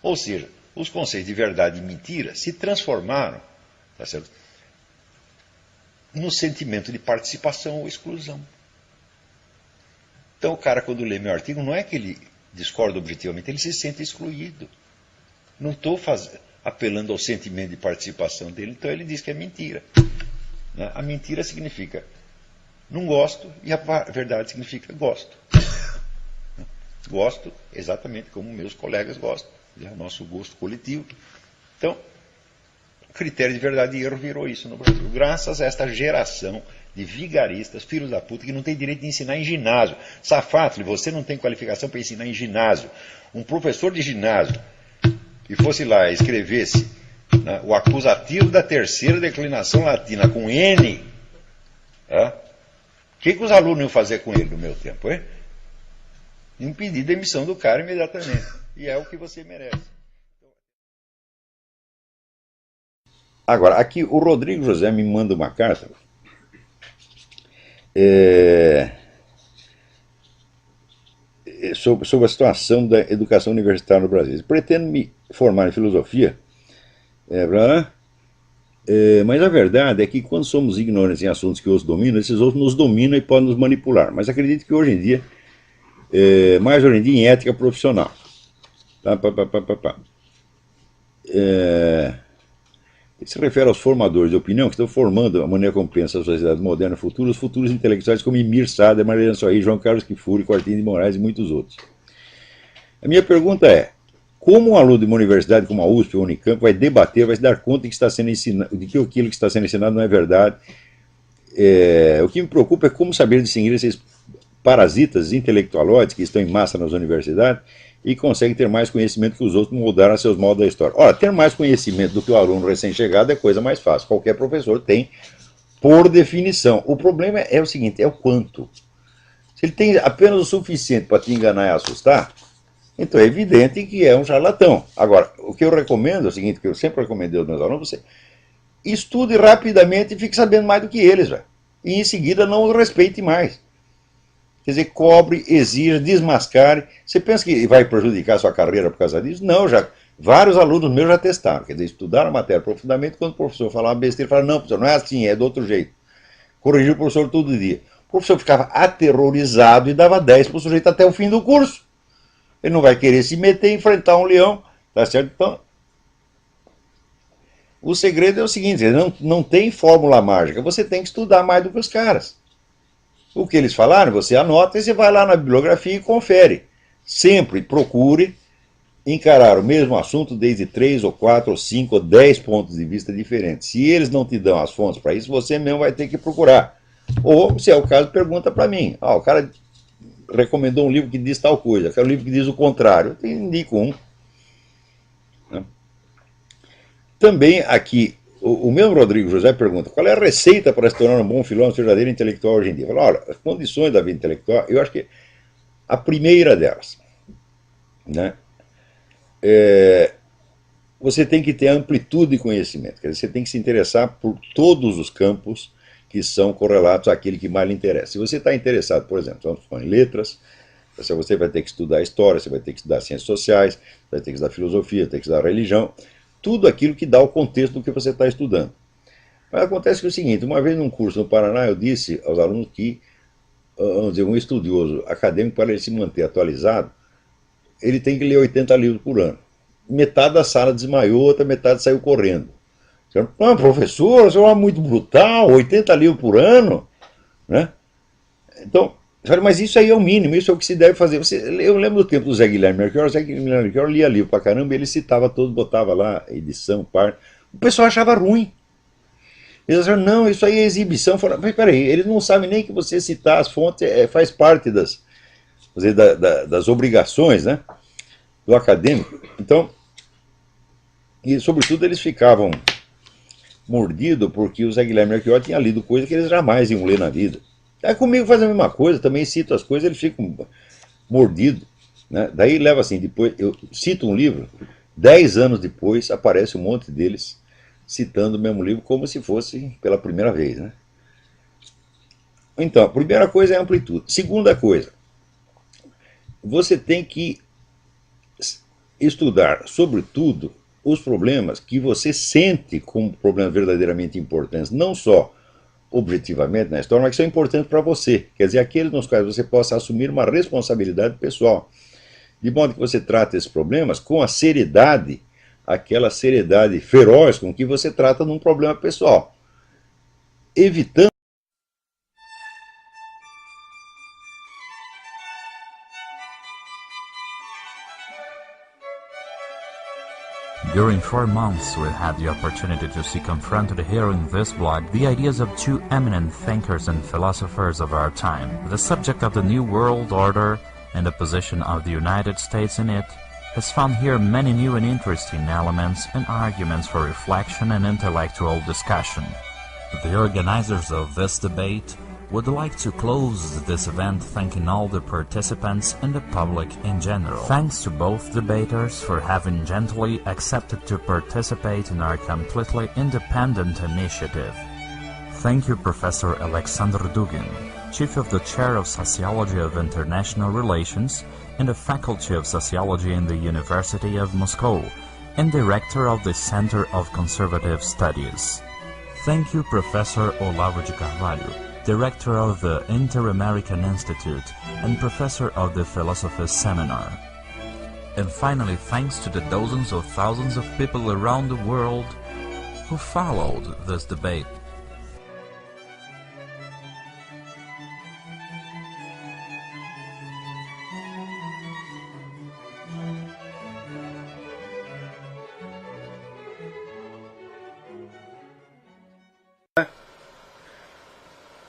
Ou seja, os conceitos de verdade e mentira se transformaram, tá certo, no sentimento de participação ou exclusão. Então o cara, quando lê meu artigo, não é que ele discorda objetivamente, ele se sente excluído. Não estou apelando ao sentimento de participação dele, então ele diz que é mentira. A mentira significa não gosto e a verdade significa gosto. Gosto exatamente como meus colegas gostam. É o nosso gosto coletivo. Então, o critério de verdade e erro virou isso no Brasil. Graças a esta geração de vigaristas, filhos da puta, que não tem direito de ensinar em ginásio. Safado, você não tem qualificação para ensinar em ginásio. Um professor de ginásio que fosse lá e escrevesse o acusativo da terceira declinação latina com N, o que os alunos iam fazer com ele no meu tempo? Impedir a demissão do cara imediatamente. E é o que você merece. Agora, aqui o Rodrigo José me manda uma carta sobre a situação da educação universitária no Brasil. Pretendo me formar em filosofia, mas a verdade é que quando somos ignorantes em assuntos que outros dominam, esses outros nos dominam e podem nos manipular. Mas acredito que hoje em dia, mais hoje em dia em ética profissional. Ele se refere aos formadores de opinião que estão formando a maneira como pensa a sociedade moderna futura, os futuros intelectuais como Emir Sader, Mariana Soares, João Carlos Kfouri, Quartim de Moraes e muitos outros. A minha pergunta é, como um aluno de uma universidade como a USP ou a Unicamp vai debater, vai se dar conta de que, está sendo ensinado, de que aquilo que está sendo ensinado não é verdade? O que me preocupa é como saber distinguir esses parasitas intelectualoides que estão em massa nas universidades e conseguem ter mais conhecimento que os outros moldaram a seus modos da história. Ora, ter mais conhecimento do que o aluno recém-chegado é coisa mais fácil. Qualquer professor tem, por definição. O problema é o seguinte, é o quanto. Se ele tem apenas o suficiente para te enganar e assustar, então é evidente que é um charlatão. Agora, o que eu recomendo é o seguinte, que eu sempre recomendei aos meus alunos, você estude rapidamente e fique sabendo mais do que eles, véio. E em seguida não os respeite mais. Quer dizer, cobre, exija, desmascare. Você pensa que vai prejudicar a sua carreira por causa disso? Não, vários alunos meus já testaram. Quer dizer, estudaram a matéria profundamente, quando o professor falava uma besteira, ele falava, não, professor, não é assim, é do outro jeito. Corrigiu o professor todo dia. O professor ficava aterrorizado e dava 10 para o sujeito até o fim do curso. Ele não vai querer se meter e enfrentar um leão, tá certo? Então, o segredo é o seguinte, não tem fórmula mágica, você tem que estudar mais do que os caras. O que eles falaram, você anota e você vai lá na bibliografia e confere. Sempre procure encarar o mesmo assunto desde 3 ou 4 ou 5 ou 10 pontos de vista diferentes. Se eles não te dão as fontes para isso, você mesmo vai ter que procurar. Ou, se é o caso, pergunta para mim. O cara recomendou um livro que diz tal coisa, eu quero um livro que diz o contrário. Eu indico um. Também aqui, o mesmo Rodrigo José pergunta, qual é a receita para se tornar um bom filósofo verdadeiro intelectual hoje em dia? Falo, olha, as condições da vida intelectual, eu acho que a primeira delas, né, você tem que ter amplitude de conhecimento, quer dizer, você tem que se interessar por todos os campos que são correlatos àquele que mais lhe interessa. Se você está interessado, por exemplo, em letras, Você vai ter que estudar história, você vai ter que estudar ciências sociais, vai ter que estudar filosofia, vai ter que estudar religião, tudo aquilo que dá o contexto do que você está estudando. Mas acontece que é o seguinte, uma vez num curso no Paraná, eu disse aos alunos que, vamos dizer, um estudioso acadêmico, para ele se manter atualizado, ele tem que ler 80 livros por ano. Metade da sala desmaiou, outra metade saiu correndo. Não, professor, o senhor é muito brutal, 80 livros por ano, né? Então, mas isso aí é o mínimo, isso é o que se deve fazer. Eu lembro do tempo do Zé Guilherme Melchior, o Zé Guilherme Melchior lia livro pra caramba, ele citava todos, botava lá edição, parte. O pessoal achava ruim. Eles acharam, não, isso aí é exibição. Falaram, mas peraí, eles não sabem nem que você citar as fontes faz parte das obrigações, né, do acadêmico. Então, e sobretudo eles ficavam mordidos porque o Zé Guilherme Melchior tinha lido coisas que eles jamais iam ler na vida. Aí comigo faz a mesma coisa, também cito as coisas, eles ficam mordidos, né? Daí leva assim, depois eu cito um livro, 10 anos depois aparece um monte deles citando o mesmo livro como se fosse pela primeira vez, né? Então, a primeira coisa é a amplitude. Segunda coisa, você tem que estudar, sobretudo, os problemas que você sente como problemas verdadeiramente importantes, não só objetivamente na história, mas que são importantes para você. Quer dizer, aqueles nos quais você possa assumir uma responsabilidade pessoal. De modo que você trata esses problemas com a seriedade, aquela seriedade feroz com que você trata num problema pessoal. Evitando During 4 months, we had the opportunity to see confronted here in this blog the ideas of two eminent thinkers and philosophers of our time. The subject of the New World Order and the position of the United States in it has found here many new and interesting elements and arguments for reflection and intellectual discussion. The organizers of this debate would like to close this event thanking all the participants and the public in general. Thanks to both debaters for having gently accepted to participate in our completely independent initiative. Thank you, Professor Alexander Dugin, Chief of the Chair of Sociology of International Relations in the Faculty of Sociology in the University of Moscow, and Director of the Center of Conservative Studies. Thank you, Professor Olavo de Carvalho, Director of the Inter-American Institute and Professor of the Philosophy Seminar. And finally, thanks to the dozens of thousands of people around the world who followed this debate.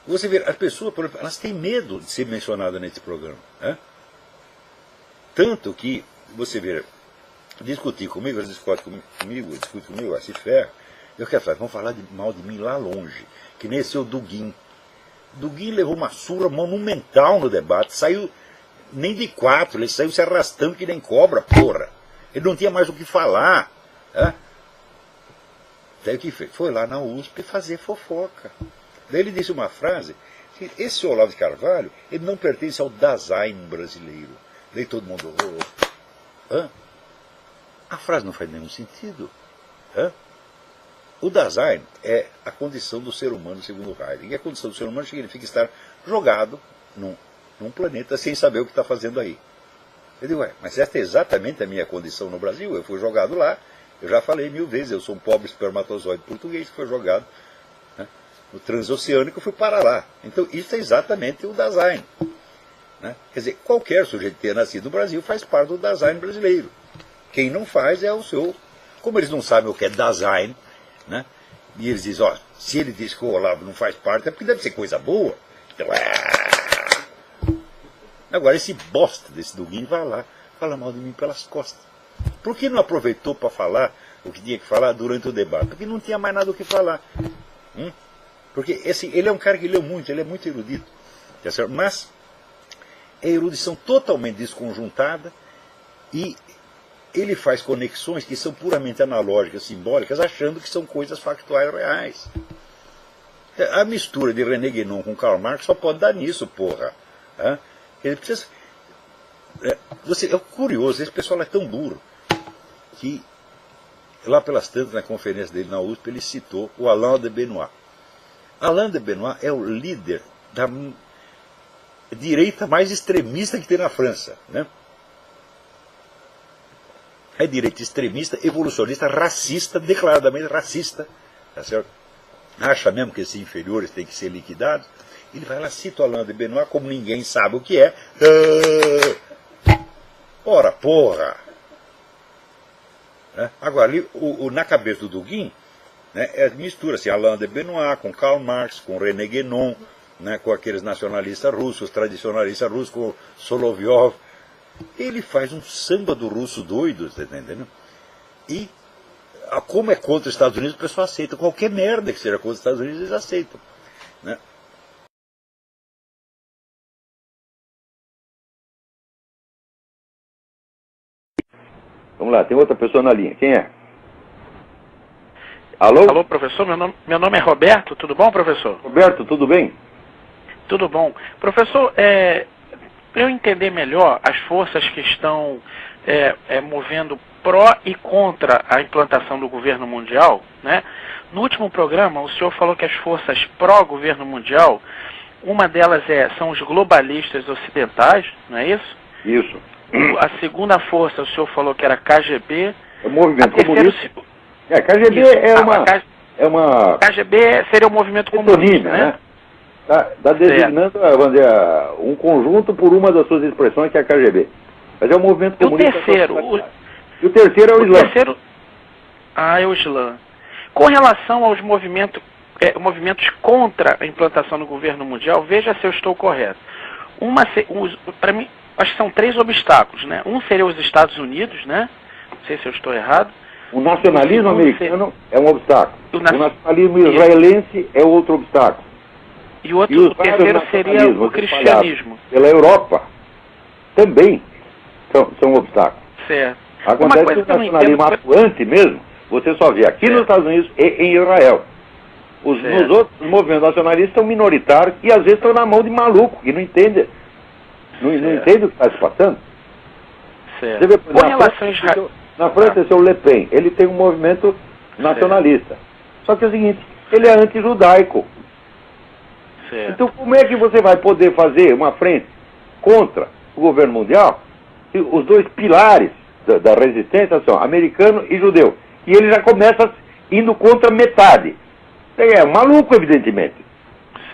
Você vê, as pessoas, por exemplo, elas têm medo de ser mencionadas nesse programa. Né? Tanto que, você vê, discutir comigo, elas discutem comigo, se ferra. Eu quero falar, vão falar mal de mim lá longe, que nem esse o Dugin. Dugin levou uma surra monumental no debate, saiu nem de 4, ele saiu se arrastando que nem cobra, porra. Ele não tinha mais o que falar. Né? Daí o que fez? Foi lá na USP fazer fofoca. Daí ele disse uma frase, que esse Olavo de Carvalho, ele não pertence ao Dasein brasileiro. Daí todo mundo... A frase não faz nenhum sentido. O Dasein é a condição do ser humano, segundo Heidegger. E a condição do ser humano significa estar jogado num planeta sem saber o que está fazendo aí. Eu digo, mas esta é exatamente a minha condição no Brasil. Eu fui jogado lá, eu já falei 1000 vezes, eu sou um pobre espermatozoide português que foi jogado no transoceânico, fui para lá. Então isso é exatamente o Dasein. Né? Quer dizer, qualquer sujeito que tenha nascido no Brasil faz parte do Dasein brasileiro. Quem não faz é o seu... Como eles não sabem o que é Dasein, né? E eles dizem, se ele diz que o Olavo não faz parte, é porque deve ser coisa boa. Então, Agora esse bosta desse Dugin vai lá, fala mal de mim pelas costas. Por que não aproveitou para falar o que tinha que falar durante o debate? Porque não tinha mais nada o que falar. Porque ele é um cara que leu muito, ele é muito erudito. Tá certo? Mas é erudição totalmente desconjuntada e ele faz conexões que são puramente analógicas, simbólicas, achando que são coisas factuais reais. A mistura de René Guénon com Karl Marx só pode dar nisso, porra. Ele precisa... É curioso, esse pessoal é tão burro que lá pelas tantas, na conferência dele na USP, ele citou o Alain de Benoist. Alain de Benoist é o líder da direita mais extremista que tem na França, né? É direita extremista, evolucionista, racista, declaradamente racista, tá certo? Acha mesmo que esses inferiores têm que ser liquidados. Ele vai lá, cita o Alain de Benoist, como ninguém sabe o que é. Ora, porra! Né? Agora, ali, na cabeça do Dugin, né, mistura-se Alain de Benoist com Karl Marx, com René Guénon, né, com aqueles nacionalistas russos, tradicionalistas russos, com Solovyov. Ele faz um samba do russo doido, tá entendendo? E, como é contra os Estados Unidos, o pessoal aceita. Qualquer merda que seja contra os Estados Unidos, eles aceitam. Né? Vamos lá, tem outra pessoa na linha. Quem é? Alô? Alô, professor, meu nome é Roberto, tudo bom, professor? Roberto, tudo bem? Tudo bom. Professor, para eu entender melhor as forças que estão movendo pró e contra a implantação do governo mundial, né? No último programa, o senhor falou que as forças pró-governo mundial, uma delas são os globalistas ocidentais, não é isso? Isso. A segunda força, o senhor falou que era KGB. É o movimento comunista. KGB isso. é uma... KGB seria o movimento comunista, né? Está designando, vamos dizer, um conjunto por uma das suas expressões, que é a KGB. Mas é o movimento comunista. E o terceiro é o Islã. É o Islã. Com relação aos movimentos contra a implantação do governo mundial, veja se eu estou correto. Para mim, acho que são 3 obstáculos, né? Um seria os Estados Unidos, né? Não sei se eu estou errado. O nacionalismo americano é um obstáculo. O nacionalismo israelense é outro obstáculo. E o terceiro seria o cristianismo. Pela Europa também são obstáculos. Certo. Acontece que o nacionalismo atuante mesmo, você só vê aqui nos Estados Unidos e em Israel. Nos outros movimentos nacionalistas são minoritários e às vezes estão na mão de maluco, que não entende. Não entende o que está se passando. Certo. Você vê, por exemplo, na França, esse é o Le Pen. Ele tem um movimento nacionalista. Só que é o seguinte, ele é anti-judaico. Então como é que você vai poder fazer uma frente contra o governo mundial? Se os dois pilares da resistência são americano e judeu. E ele já começa indo contra metade. É maluco, evidentemente.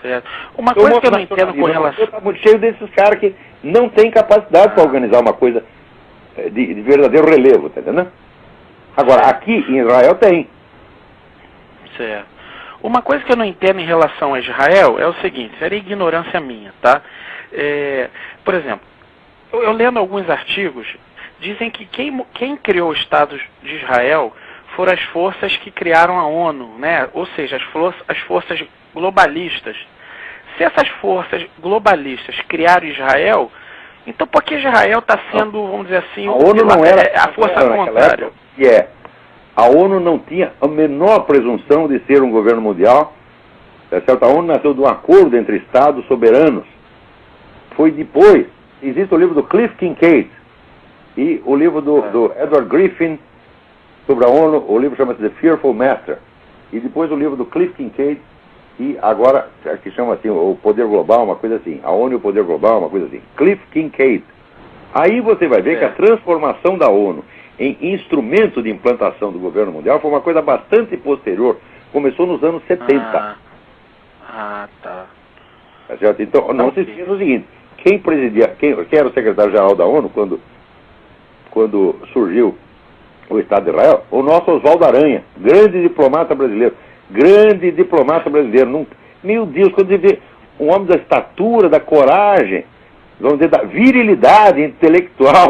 Certo. Uma coisa que eu não entendo com relação... Está muito cheio desses caras que não têm capacidade para organizar uma coisa de verdadeiro relevo, tá entendendo? Agora, aqui em Israel tem. Certo. Uma coisa que eu não entendo em relação a Israel é o seguinte, seria ignorância minha, tá? Por exemplo, eu lendo alguns artigos, dizem que quem criou o Estado de Israel foram as forças que criaram a ONU, né? Ou seja, as forças globalistas. Se essas forças globalistas criaram Israel, então por que Israel está sendo, vamos dizer assim, a ONU não era a força contrária? A ONU não tinha a menor presunção de ser um governo mundial. A ONU nasceu de um acordo entre Estados soberanos. Foi depois. Existe o livro do Cliff Kincaid e o livro do Edward Griffin sobre a ONU. O livro chama-se The Fearful Master. E depois o livro do Cliff Kincaid e agora, que chama assim, o Poder Global, uma coisa assim. A ONU e o Poder Global, uma coisa assim. Cliff Kincaid. Aí você vai ver que a transformação da ONU em instrumento de implantação do governo mundial foi uma coisa bastante posterior. Começou nos anos 70. Tá. Tá certo? Então, não se esqueça o seguinte, quem era o secretário-geral da ONU quando surgiu o Estado de Israel? O nosso Oswaldo Aranha, grande diplomata brasileiro. Meu Deus, quando você vê um homem da estatura, da coragem, vamos dizer, da virilidade intelectual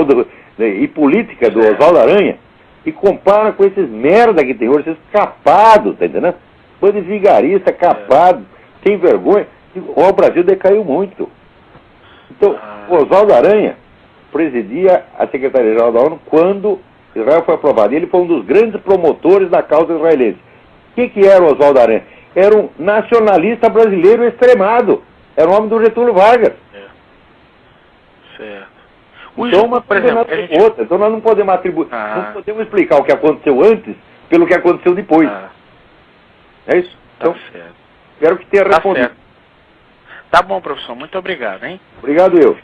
e política do Oswaldo Aranha, e compara com esses merda que tem hoje, esses capados, tá entendendo? Bando de vigarista, capado, sem vergonha. O Brasil decaiu muito. Então, o Oswaldo Aranha presidia a Secretaria-Geral da ONU quando Israel foi aprovado. E ele foi um dos grandes promotores da causa israelense. O que era o Oswaldo Aranha? Era um nacionalista brasileiro extremado. Era um homem do Getúlio Vargas. Certo. Então, uma por coisa exemplo, é outra. Então nós não podemos atribuir, não podemos explicar o que aconteceu antes pelo que aconteceu depois. É isso? Então, tá certo. espero que tenha respondido. Certo. Tá bom, professor. Muito obrigado, hein? Obrigado eu.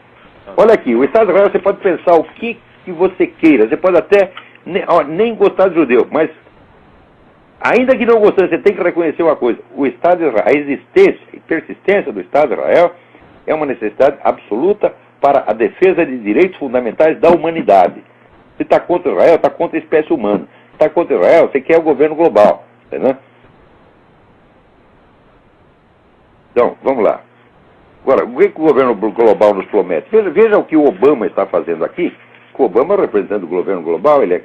Olha aqui, o Estado de Israel, você pode pensar o que você queira. Você pode até nem gostar de judeu, mas ainda que não gostando, você tem que reconhecer uma coisa. O Estado de Israel, a existência e persistência do Estado de Israel é uma necessidade absoluta para a defesa de direitos fundamentais da humanidade. Se está contra Israel, está contra a espécie humana. Se está contra Israel, você quer o governo global. Entendeu? Então, vamos lá. Agora, o que o governo global nos promete? Veja o que o Obama está fazendo aqui. O Obama, representando o governo global, ele é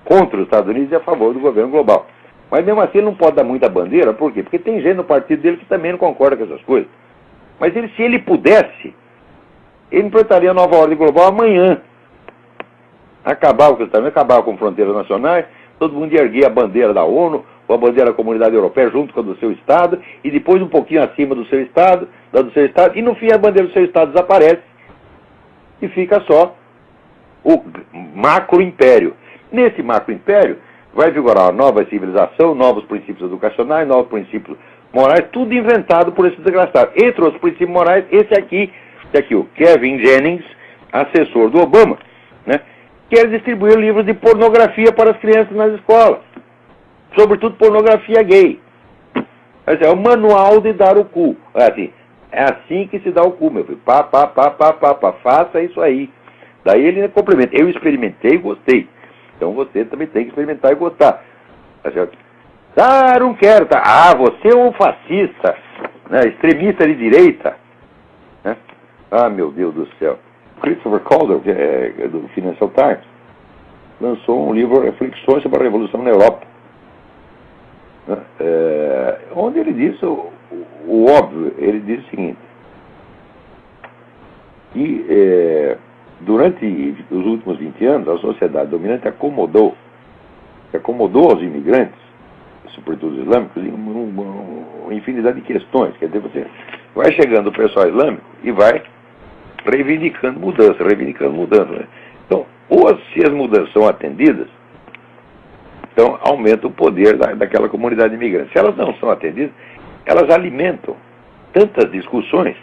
contra os Estados Unidos e a favor do governo global. Mas mesmo assim ele não pode dar muita bandeira, por quê? Porque tem gente no partido dele que também não concorda com essas coisas. Mas se ele pudesse, ele enfrentaria a nova ordem global amanhã. Acabava com os Estados Unidos, acabava com fronteiras nacionais, todo mundo ia erguer a bandeira da ONU, ou a bandeira da Comunidade Europeia junto com a do seu Estado, e depois um pouquinho acima do seu Estado, da do seu Estado, e no fim a bandeira do seu Estado desaparece, e fica só o macro-império. Nesse macro-império vai vigorar uma nova civilização, novos princípios educacionais, novos princípios morais, tudo inventado por esse desgraçado. Entre os princípios morais, esse aqui, o Kevin Jennings, assessor do Obama, né, quer distribuir livros de pornografia para as crianças nas escolas. Sobretudo pornografia gay. É o manual de dar o cu. É assim que se dá o cu, meu filho. Faça isso aí. Daí ele complementa. Eu experimentei e gostei. Então você também tem que experimentar e gostar. Tá certo? Ah, não quero. Tá? Ah, você é um fascista, né? Extremista de direita. Né? Ah, meu Deus do céu. Christopher Calder, que é do Financial Times, lançou um livro, Reflexões sobre a Revolução na Europa. Onde ele diz o óbvio. Ele diz o seguinte, que durante os últimos 20 anos a sociedade dominante acomodou aos imigrantes, sobretudo os islâmicos, em uma infinidade de questões. Quer dizer, você vai chegando o pessoal islâmico e vai reivindicando mudança. Né? Então, se as mudanças são atendidas, então aumenta o poder daquela comunidade imigrante. Se elas não são atendidas, elas alimentam tantas discussões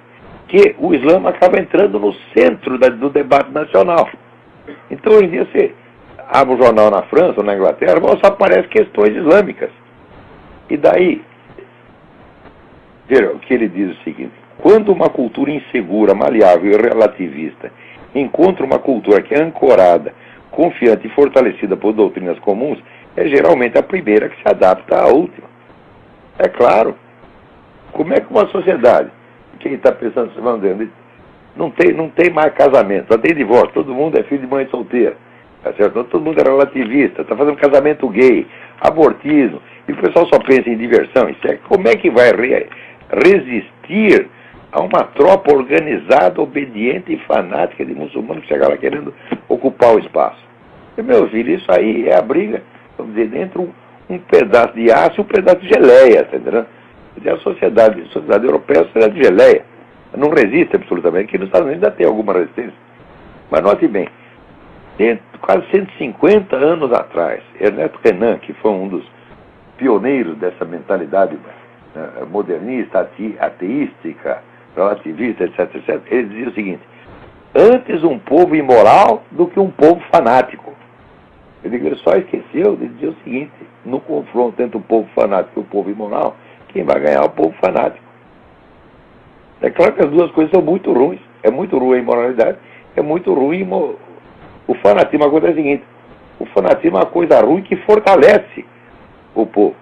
que o Islã acaba entrando no centro do debate nacional. Então, hoje em dia, você abre um jornal na França ou na Inglaterra, só aparecem questões islâmicas. E daí, veja, o que ele diz é o seguinte: quando uma cultura insegura, maleável e relativista encontra uma cultura que é ancorada, confiante e fortalecida por doutrinas comuns, é geralmente a primeira que se adapta à última. É claro. Como é que uma sociedade, quem está pensando, não tem mais casamento, só tem divórcio, todo mundo é filho de mãe solteira, tá certo? Todo mundo é relativista, está fazendo casamento gay, abortismo, e o pessoal só pensa em diversão. Como é que vai resistir a uma tropa organizada, obediente e fanática de muçulmanos que chega lá querendo ocupar o espaço? E, meu filho, isso aí é a briga, vamos dizer, entre um pedaço de aço e um pedaço de geleia, tá entendendo? A sociedade europeia é a sociedade de geleia. Não resiste absolutamente. Aqui nos Estados Unidos ainda tem alguma resistência. Mas note bem, quase 150 anos atrás, Ernesto Renan, que foi um dos pioneiros dessa mentalidade modernista, ateística, relativista, etc., ele dizia o seguinte: antes um povo imoral do que um povo fanático. Ele só esqueceu de dizer o seguinte: no confronto entre o povo fanático e o povo imoral, quem vai ganhar é o povo fanático. É claro que as duas coisas são muito ruins. É muito ruim a imoralidade, é muito ruim o fanatismo. A coisa é a seguinte: o fanatismo é uma coisa ruim que fortalece o povo,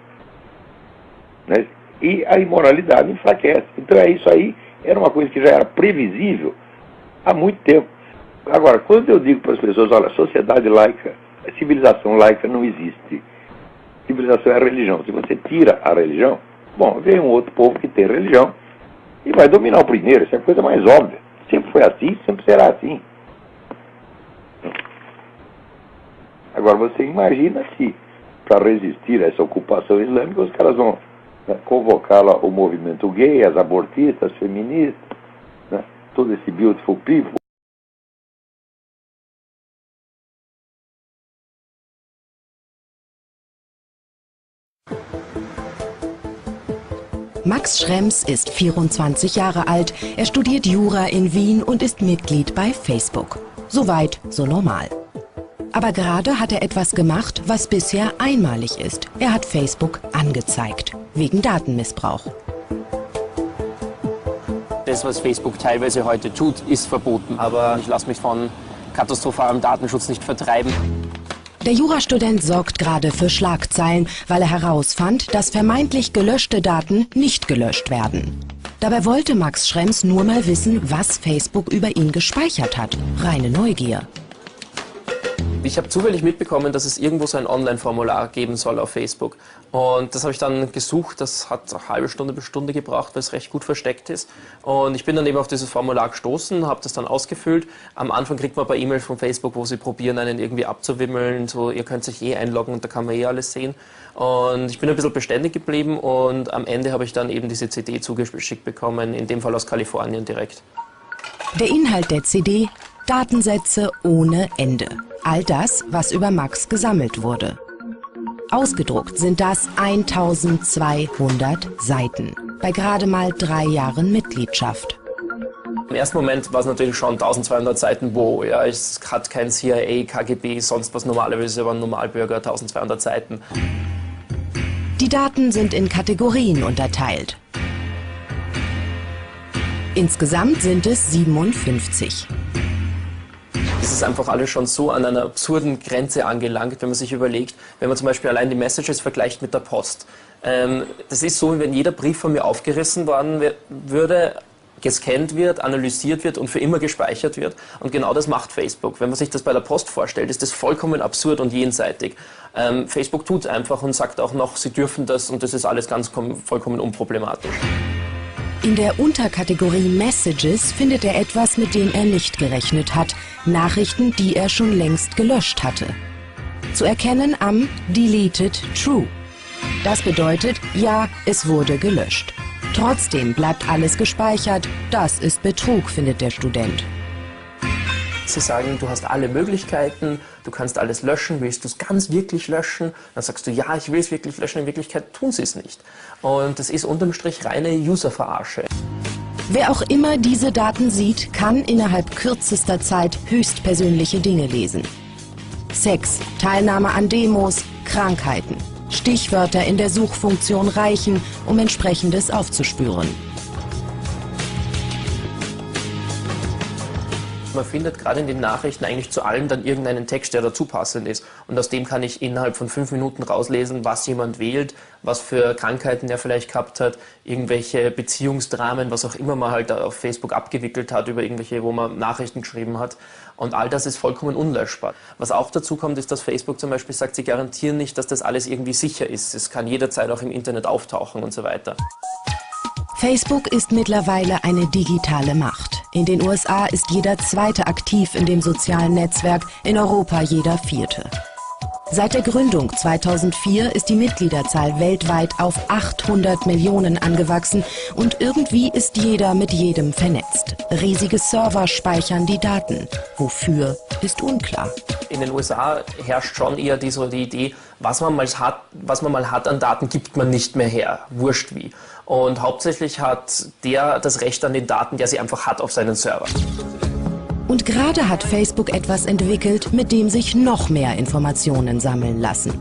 né? E a imoralidade enfraquece. Então isso aí era uma coisa que já era previsível há muito tempo. Agora, quando eu digo para as pessoas, olha, sociedade laica, civilização laica não existe. Civilização é a religião. Se você tira a religião, bom, vem um outro povo que tem religião e vai dominar o primeiro. Isso é a coisa mais óbvia. Sempre foi assim, sempre será assim. Agora, você imagina se, para resistir a essa ocupação islâmica, os caras vão convocar lá o movimento gay, as abortistas, feministas, todo esse beautiful people, Max Schrems ist 24 Jahre alt, er studiert Jura in Wien und ist Mitglied bei Facebook. Soweit, so normal. Aber gerade hat er etwas gemacht, was bisher einmalig ist. Er hat Facebook angezeigt, wegen Datenmissbrauch. Das, was Facebook teilweise heute tut, ist verboten. Aber ich lasse mich von katastrophalem Datenschutz nicht vertreiben. Der Jurastudent sorgt gerade für Schlagzeilen, weil er herausfand, dass vermeintlich gelöschte Daten nicht gelöscht werden. Dabei wollte Max Schrems nur mal wissen, was Facebook über ihn gespeichert hat. Reine Neugier. Ich habe zufällig mitbekommen, dass es irgendwo so ein Online-Formular geben soll auf Facebook. Und das habe ich dann gesucht. Das hat eine halbe Stunde bis Stunde gebraucht, weil es recht gut versteckt ist. Und ich bin dann eben auf dieses Formular gestoßen, habe das dann ausgefüllt. Am Anfang kriegt man ein paar E-Mails von Facebook, wo sie probieren, einen irgendwie abzuwimmeln. So, ihr könnt sich einloggen und da kann man alles sehen. Und ich bin ein bisschen beständig geblieben und am Ende habe ich dann eben diese CD zugeschickt bekommen, in dem Fall aus Kalifornien direkt. Der Inhalt der CD: Datensätze ohne Ende. All das, was über Max gesammelt wurde. Ausgedruckt sind das 1200 Seiten, bei gerade mal 3 Jahren Mitgliedschaft. Im ersten Moment war es natürlich schon 1200 Seiten, wo ja, es hat kein CIA, KGB, sonst was, normalerweise waren Normalbürger 1200 Seiten. Die Daten sind in Kategorien unterteilt. Insgesamt sind es 57. Es ist einfach alles schon so an einer absurden Grenze angelangt, wenn man sich überlegt, wenn man zum Beispiel allein die Messages vergleicht mit der Post. Das ist so, wenn jeder Brief von mir aufgerissen worden würde, gescannt wird, analysiert wird und für immer gespeichert wird. Und genau das macht Facebook. Wenn man sich das bei der Post vorstellt, ist das vollkommen absurd und jenseitig. Facebook tut einfach und sagt auch noch, sie dürfen das und das ist alles vollkommen unproblematisch. In der Unterkategorie Messages findet er etwas, mit dem er nicht gerechnet hat. Nachrichten, die er schon längst gelöscht hatte. Zu erkennen am Deleted True. Das bedeutet, ja, es wurde gelöscht. Trotzdem bleibt alles gespeichert. Das ist Betrug, findet der Student. Sie sagen, du hast alle Möglichkeiten, du kannst alles löschen, willst du es ganz wirklich löschen? Dann sagst du, ja, ich will es wirklich löschen, in Wirklichkeit tun sie es nicht. Und das ist unterm Strich reine User-Verarsche. Wer auch immer diese Daten sieht, kann innerhalb kürzester Zeit höchstpersönliche Dinge lesen. Sex, Teilnahme an Demos, Krankheiten. Stichwörter in der Suchfunktion reichen, um Entsprechendes aufzuspüren. Man findet gerade in den Nachrichten eigentlich zu allem dann irgendeinen Text, der dazu passend ist. Und aus dem kann ich innerhalb von 5 Minuten rauslesen, was jemand wählt, was für Krankheiten er vielleicht gehabt hat, irgendwelche Beziehungsdramen, was auch immer man halt auf Facebook abgewickelt hat, über irgendwelche, wo man Nachrichten geschrieben hat. Und all das ist vollkommen unlöschbar. Was auch dazu kommt, ist, dass Facebook zum Beispiel sagt, sie garantieren nicht, dass das alles irgendwie sicher ist. Es kann jederzeit auch im Internet auftauchen und so weiter. Facebook ist mittlerweile eine digitale Macht. In den USA ist jeder Zweite aktiv in dem sozialen Netzwerk, in Europa jeder Vierte. Seit der Gründung 2004 ist die Mitgliederzahl weltweit auf 800 Millionen angewachsen und irgendwie ist jeder mit jedem vernetzt. Riesige Server speichern die Daten. Wofür, ist unklar. In den USA herrscht schon eher die Idee, was man mal hat an Daten, gibt man nicht mehr her, wurscht wie. Und hauptsächlich hat der das Recht an den Daten, der sie einfach hat auf seinen Server. Und gerade hat Facebook etwas entwickelt, mit dem sich noch mehr Informationen sammeln lassen.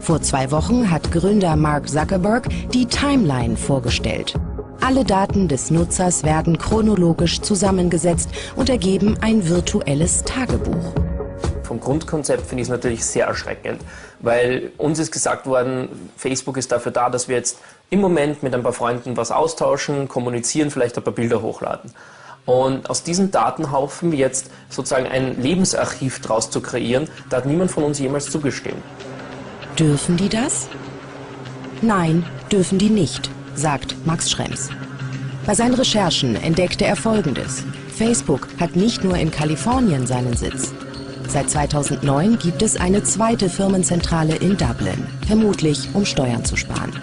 Vor 2 Wochen hat Gründer Mark Zuckerberg die Timeline vorgestellt. Alle Daten des Nutzers werden chronologisch zusammengesetzt und ergeben ein virtuelles Tagebuch. Vom Grundkonzept finde ich es natürlich sehr erschreckend, weil uns ist gesagt worden, Facebook ist dafür da, dass wir jetzt im Moment mit ein paar Freunden was austauschen, kommunizieren, vielleicht ein paar Bilder hochladen. Und aus diesem Datenhaufen jetzt sozusagen ein Lebensarchiv draus zu kreieren, da hat niemand von uns jemals zugestimmt. Dürfen die das? Nein, dürfen die nicht, sagt Max Schrems. Bei seinen Recherchen entdeckte er Folgendes. Facebook hat nicht nur in Kalifornien seinen Sitz. Seit 2009 gibt es eine zweite Firmenzentrale in Dublin, vermutlich um Steuern zu sparen.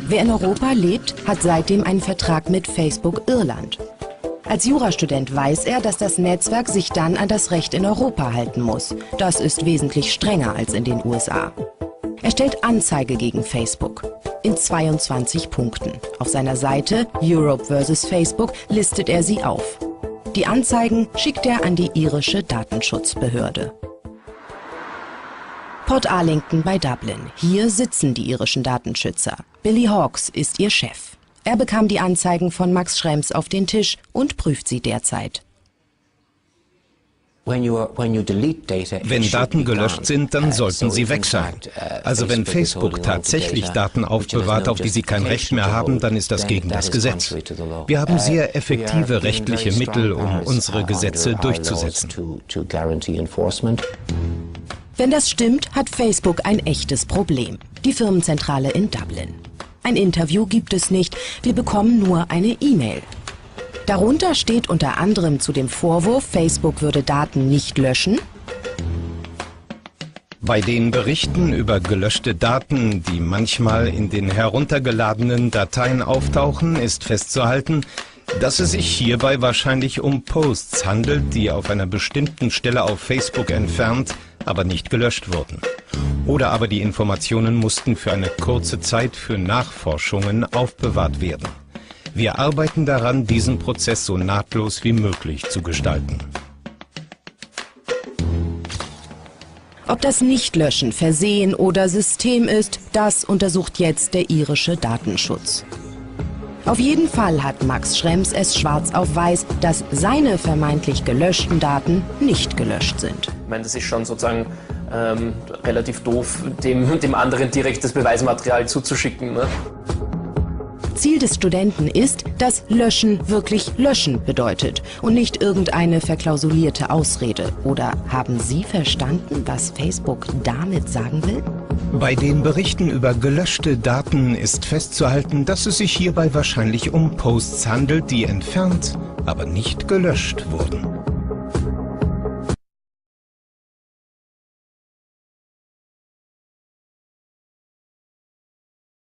Wer in Europa lebt, hat seitdem einen Vertrag mit Facebook Irland. Als Jurastudent weiß er, dass das Netzwerk sich dann an das Recht in Europa halten muss. Das ist wesentlich strenger als in den USA. Er stellt Anzeige gegen Facebook. in 22 Punkten. Auf seiner Seite Europe vs. Facebook listet er sie auf. Die Anzeigen schickt er an die irische Datenschutzbehörde. Port Arlington bei Dublin. Hier sitzen die irischen Datenschützer. Billy Hawkes ist ihr Chef. Er bekam die Anzeigen von Max Schrems auf den Tisch und prüft sie derzeit. Wenn Daten gelöscht sind, dann sollten sie weg sein. Also wenn Facebook tatsächlich Daten aufbewahrt, auf die sie kein Recht mehr haben, dann ist das gegen das Gesetz. Wir haben sehr effektive rechtliche Mittel, um unsere Gesetze durchzusetzen. Wenn das stimmt, hat Facebook ein echtes Problem. Die Firmenzentrale in Dublin. Ein Interview gibt es nicht, wir bekommen nur eine E-Mail. Darunter steht unter anderem zu dem Vorwurf, Facebook würde Daten nicht löschen. Bei den Berichten über gelöschte Daten, die manchmal in den heruntergeladenen Dateien auftauchen, ist festzuhalten, dass es sich hierbei wahrscheinlich um Posts handelt, die auf einer bestimmten Stelle auf Facebook entfernt, aber nicht gelöscht wurden. Oder aber die Informationen mussten für eine kurze Zeit für Nachforschungen aufbewahrt werden. Wir arbeiten daran, diesen Prozess so nahtlos wie möglich zu gestalten. Ob das Nichtlöschen Versehen oder System ist, das untersucht jetzt der irische Datenschutz. Auf jeden Fall hat Max Schrems es schwarz auf weiß, dass seine vermeintlich gelöschten Daten nicht gelöscht sind. Ich meine, das ist schon sozusagen relativ doof, dem anderen direkt das Beweismaterial zuzuschicken, ne? Ziel des Studenten ist, dass Löschen wirklich Löschen bedeutet und nicht irgendeine verklausulierte Ausrede. Oder haben Sie verstanden, was Facebook damit sagen will? Bei den Berichten über gelöschte Daten ist festzuhalten, dass es sich hierbei wahrscheinlich um Posts handelt, die entfernt, aber nicht gelöscht wurden.